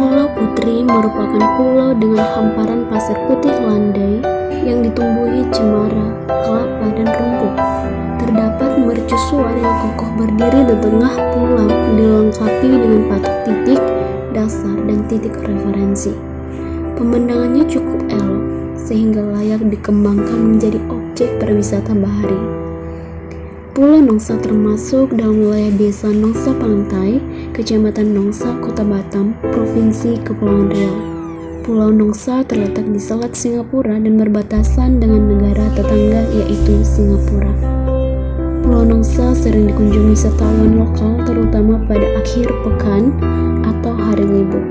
Pulau Putri merupakan pulau dengan hamparan pasir putih landai yang ditumbuhi cemara, kelapa, dan rumput. Terdapat mercusuar yang kokoh berdiri di tengah pulau, dilengkapi dengan patok titik, dasar, dan titik referensi. Pemandangannya cukup elok, sehingga layak dikembangkan menjadi objek perwisata bahari. Pulau Nongsa termasuk dalam wilayah Desa Nongsa Pantai, Kecamatan Nongsa, Kota Batam, Provinsi Kepulauan Riau. Pulau Nongsa terletak di Selat Singapura dan berbatasan dengan negara tetangga yaitu Singapura. Pulau Nongsa sering dikunjungi wisatawan lokal terutama pada akhir pekan atau hari libur.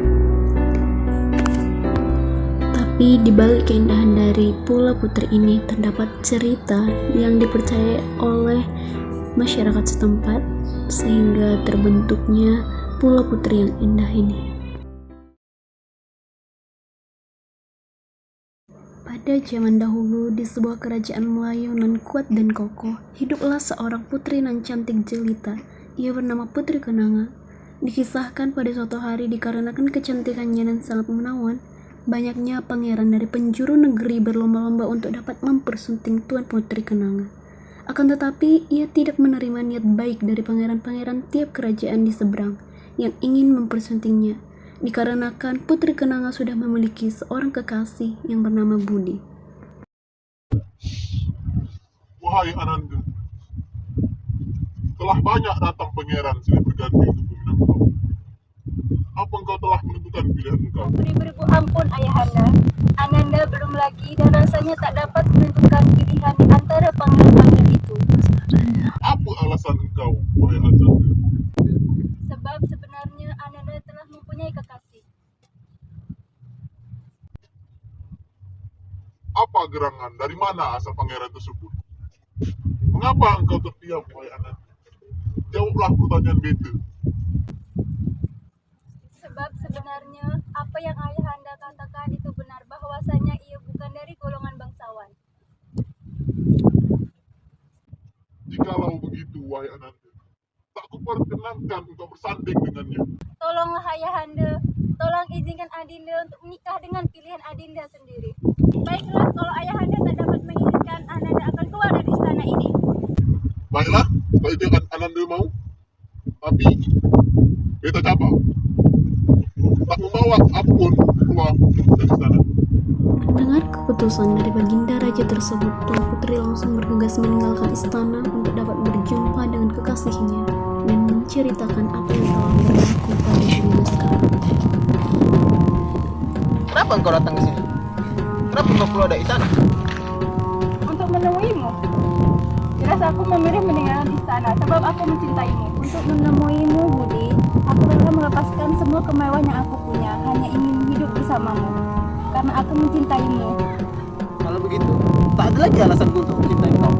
Tapi di balik keindahan dari Pulau Putri ini terdapat cerita yang dipercaya oleh masyarakat setempat sehingga terbentuknya Pulau Putri yang indah ini. Pada zaman dahulu di sebuah kerajaan Melayu nan kuat dan kokoh, hiduplah seorang putri nan cantik jelita. Ia bernama Putri Kenanga. Dikisahkan pada suatu hari dikarenakan kecantikannya dan sangat menawan, banyaknya pangeran dari penjuru negeri berlomba-lomba untuk dapat mempersunting Tuan Putri Kenanga. Akan tetapi, ia tidak menerima niat baik dari pangeran-pangeran tiap kerajaan di seberang yang ingin mempersuntingnya, dikarenakan Putri Kenanga sudah memiliki seorang kekasih yang bernama Budi. Wahai Ananda, telah banyak datang pangeran silih berganti untuk meminang kau. Apa engkau telah menentukan pilihan engkau? Beribu ampun ayahanda, Ananda belum lagi dan rasanya tak dapat menentukan pilihan di antara pangeran-pangeran itu. Apa alasan engkau, wahai Ananda? Sebab sebenarnya Ananda telah mempunyai kekasih. Apa gerangan? Dari mana asal pangeran tersebut? Mengapa engkau terdiam, wahai Ananda? Jawablah pertanyaan beta. Sebab sebenarnya apa yang ayahanda katakan itu benar, bahwasanya ia bukan dari golongan bangsawan. Jikalau begitu, wahai Ananda, tak kuperkenankan engkau bersanding dengannya. Tolonglah ayahanda, tolong izinkan Adinda untuk menikah dengan pilihan Adinda sendiri. Baiklah, kalau ayahanda tak dapat mengizinkan, Ananda akan keluar dari istana ini. Baiklah, kalau itu Ananda mau, tapi beta cabang. Tak membawa apapun keluar dari sana. Mendengar keputusan dari baginda raja tersebut, Tuan Putri langsung bergegas meninggalkan istana untuk dapat berjumpa dengan kekasihnya dan menceritakan apa yang telah berlaku pada dirinya sekarang. Kenapa engkau datang ke sini? Kenapa engkau keluar dari istana? Untuk menemuimu. Jelas aku memilih meninggalkan istana sebab aku mencintaimu. Untuk menemuimu, Budi, aku rela melepaskan semua kemewahan yang aku punya, hanya ingin hidup bersamamu. Karena aku mencintaimu. Kalau begitu, tak ada lagi alasanku untuk mencintai engkau.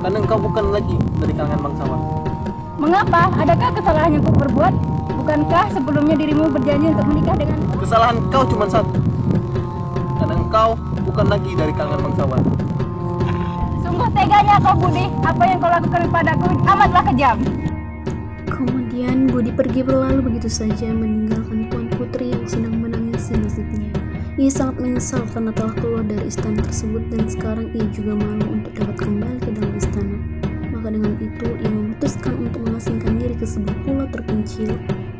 Karena engkau bukan lagi dari kalangan bangsawan. Mengapa? Adakah kesalahan yang aku perbuat? Bukankah sebelumnya dirimu berjanji untuk menikah dengan... Kesalahan engkau cuma satu. Karena engkau bukan lagi dari kalangan bangsawan. Sungguh teganya kau, Budi. Apa yang kau lakukan padaku amatlah kejam. Kemudian Budi pergi berlalu begitu saja meninggalkan Tuan Putri yang sedang menangisi nasibnya. Ia sangat menyesal karena telah keluar dari istana tersebut dan sekarang ia juga malu untuk dapat kembali ke dalam istana. Maka dengan itu ia memutuskan untuk mengasingkan diri ke sebuah pulau terpencil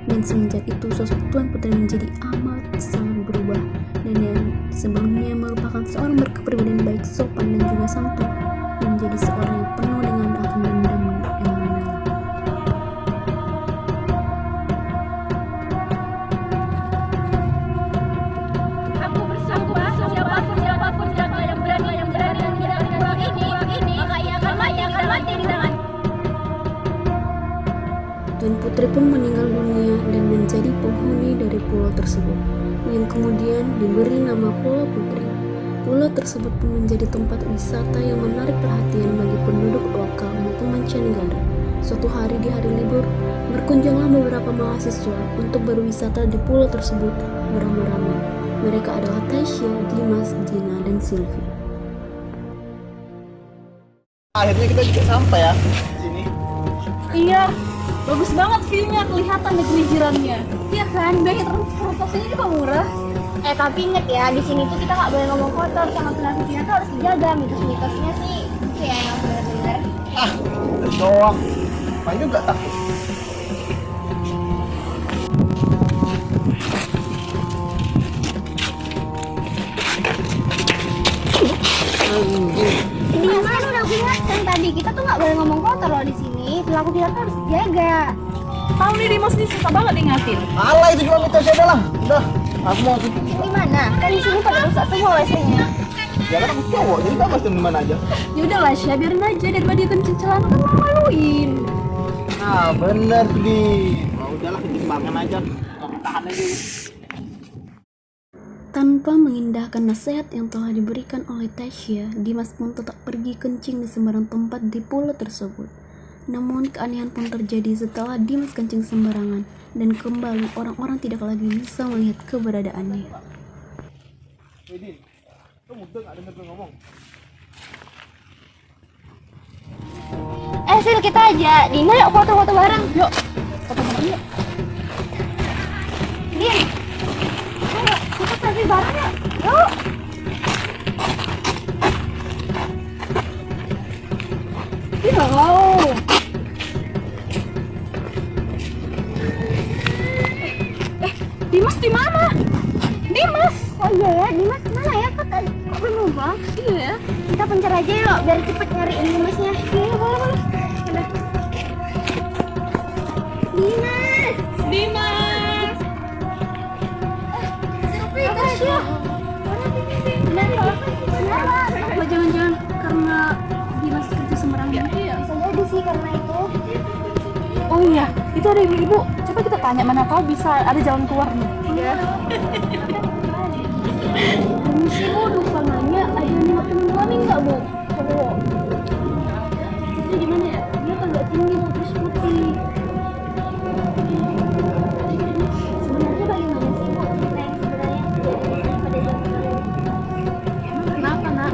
dan semenjak itu sosok Tuan Putri menjadi amat sangat berubah dan yang sebelumnya merupakan seorang berkepribadian baik, sopan dan juga santun menjadi seorang yang penuh dengan akan dendam yang mendalam. Aku bersumpah siapapun yang berani menjadi pulau ini, maka ia akan mati di tangan. Tuan Putri pun meninggal dunia dan menjadi penghuni dari pulau tersebut, yang kemudian diberi nama Pulau Putri. Pulau tersebut pun menjadi tempat wisata yang menarik perhatian bagi penduduk lokal maupun mancanegara. Suatu hari di hari libur, berkunjunglah beberapa mahasiswa untuk berwisata di pulau tersebut beramai-ramai. Mereka adalah Tasya, Dimas, Dina, dan Sylvie. Akhirnya kita juga sampai ya di sini. Iya, Bagus banget view-nya, kelihatan negeri jirannya. Iya kan, biaya transportasinya juga murah. Tapi inget ya, di sini tuh kita nggak boleh ngomong kotor sama penampilannya tuh harus dijaga. Mitos-mitosnya sih kayak yang benar-benar. Doang. Apa juga takut. Ini kan udah ingatkan tadi kita tuh nggak boleh ngomong kotor loh di sini. Perilaku kita tuh harus dijaga. Tahu nih Dimas nih susah banget diingatin. Alah itu cuma mitosnya doang. Udah, aku mau sih. Gimana? Kan di sini pada rusak semua WC-nya. Ya kan aku cowok, jadi bebas di mana aja. Ya udahlah Syah, biarin aja daripada dia kencing celana kan malu-maluin. Nah, bener tuh di. Nah, udahlah ketimbangkan aja. Kamu tahan aja. Tanpa mengindahkan nasihat yang telah diberikan oleh Tasya, Dimas pun tetap pergi kencing di sembarang tempat di pulau tersebut. Namun keanehan pun terjadi setelah Dimas kencing sembarangan dan kembali orang-orang tidak lagi bisa melihat keberadaannya. Widin, kamu udah gak denger gue ngomong? Sil, kita aja. Dina yuk foto-foto bareng. Yuk, foto bareng yuk. Din, ayo kita selfie bareng yuk. Yuk. Iya mau. Dimas di mana? Dimas. Oh iya ya, Dimas kemana ya? Kok belum bang? Iya ya. Kita pencar aja yuk, biar cepet nyariin Dimasnya. Iya, boleh. Udah. Dimas! Dimas. Tasya! Kenapa? Apa jangan-jangan karena Dimas kerja sembarangan gitu ya? Bisa jadi sih karena itu. Oh iya, itu ada ibu-ibu. Coba kita tanya, mana tahu bisa ada jalan keluar nih. Iya. Permisi Bu, lupa nanya, ada nengok temen kami nggak Bu? Cowok. Itu di mana ya? Dia agak tinggi Bu, terus putih. Sebenarnya bagaimana sih Bu cerita yang sebenarnya terjadi pada zaman dulu? Emang kenapa nak?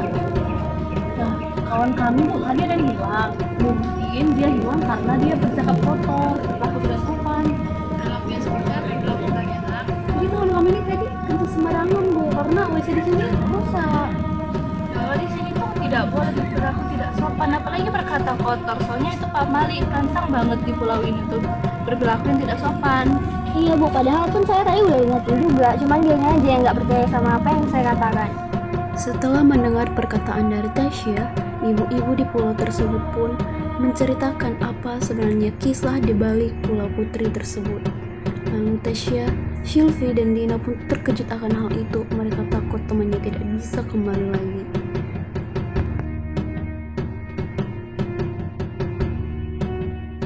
Nah, kawan kami tuh tadi ada yang hilang. Mungkin dia hilang karena dia bercakap kotor, berlaku tidak sopan. Perilaku yang sebentar perilaku tak enak. Jadi kawan kami ini tadi kencing sembarangan Bu, karena WC di sini rusak. Kalau di sini tuh tidak boleh berperilaku tidak sopan, apalagi berkata kotor. Soalnya itu Pak Mali rancang banget di pulau ini tuh berperilaku yang tidak sopan. Iya Bu, padahal pun saya tadi udah ingetin juga, cuman dia aja yang nggak percaya sama apa yang saya katakan. Setelah mendengar perkataan dari Tasya, ibu-ibu di pulau tersebut pun menceritakan apa sebenarnya kisah di balik Pulau Putri tersebut. Lalu Tasya, Sylvie, dan Dina pun terkejut akan hal itu. Mereka takut temannya tidak bisa kembali lagi.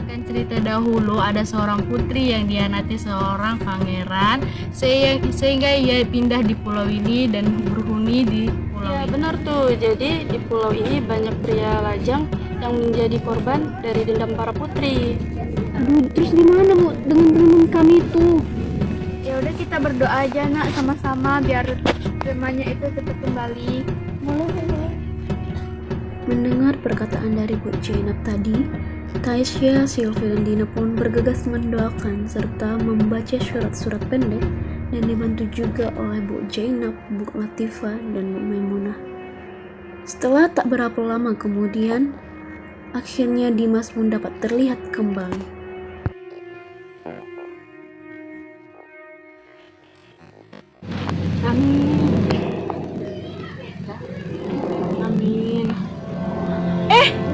Kan cerita dahulu ada seorang putri yang dihianati seorang pangeran sehingga ia pindah di pulau ini dan berhuni di pulau Ya ini. benar tuh, jadi di pulau ini banyak pria lajang yang menjadi korban dari dendam para putri. Aduh, terus gimana Bu dengan teman kami itu? Ya udah kita berdoa aja nak sama-sama biar temannya itu cepat kembali. Boleh. Mendengar perkataan dari Bu Jainab tadi, Tasya, Sylvie, dan Dina pun bergegas mendoakan serta membaca surat-surat pendek dan dibantu juga oleh Bu Jainab, Bu Latifah, dan Bu Maimunah. Setelah tak berapa lama kemudian, akhirnya Dimas pun dapat terlihat kembali. Amin.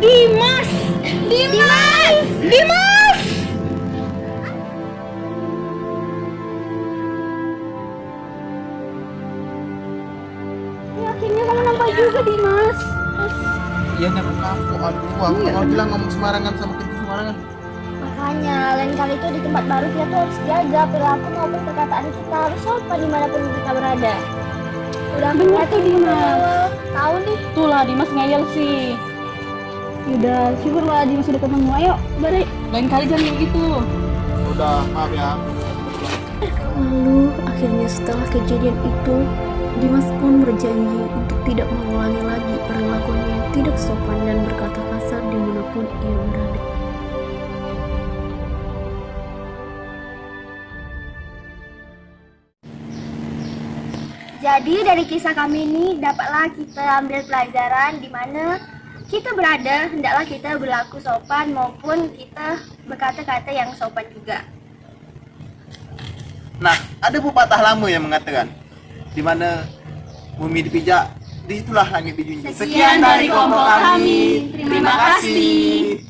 Dimas! Dimas! Dimas! Ya akhirnya kamu nampak juga Dimas. Iya nih aku mau bilang ngomong sembarangan sama kencing sembarangan. Makanya lain kali itu di tempat baru kita tuh harus jaga perilaku maupun perkataan kita, harus sopan dimanapun kita berada. Udah Bener tuh Dimas. tahu nih. Tuh lah Dimas ngeyel sih. Udah, syukurlah Dimas sudah ketemu. Ayo, balik. Lain kali jangan kayak gitu. Udah, maaf ya. Lalu akhirnya setelah kejadian itu, Dimas pun berjanji untuk tidak mengulangi lagi perilakunya yang tidak sopan dan berkata kasar dimanapun ia berada. Jadi dari kisah kami ini dapatlah kita ambil pelajaran di mana kita berada, hendaklah kita berlaku sopan maupun kita berkata-kata yang sopan juga. Nah, ada pepatah lama yang mengatakan, di mana bumi dipijak, disitulah langit dijunjung. Sekian dari kelompok kami. Terima kasih.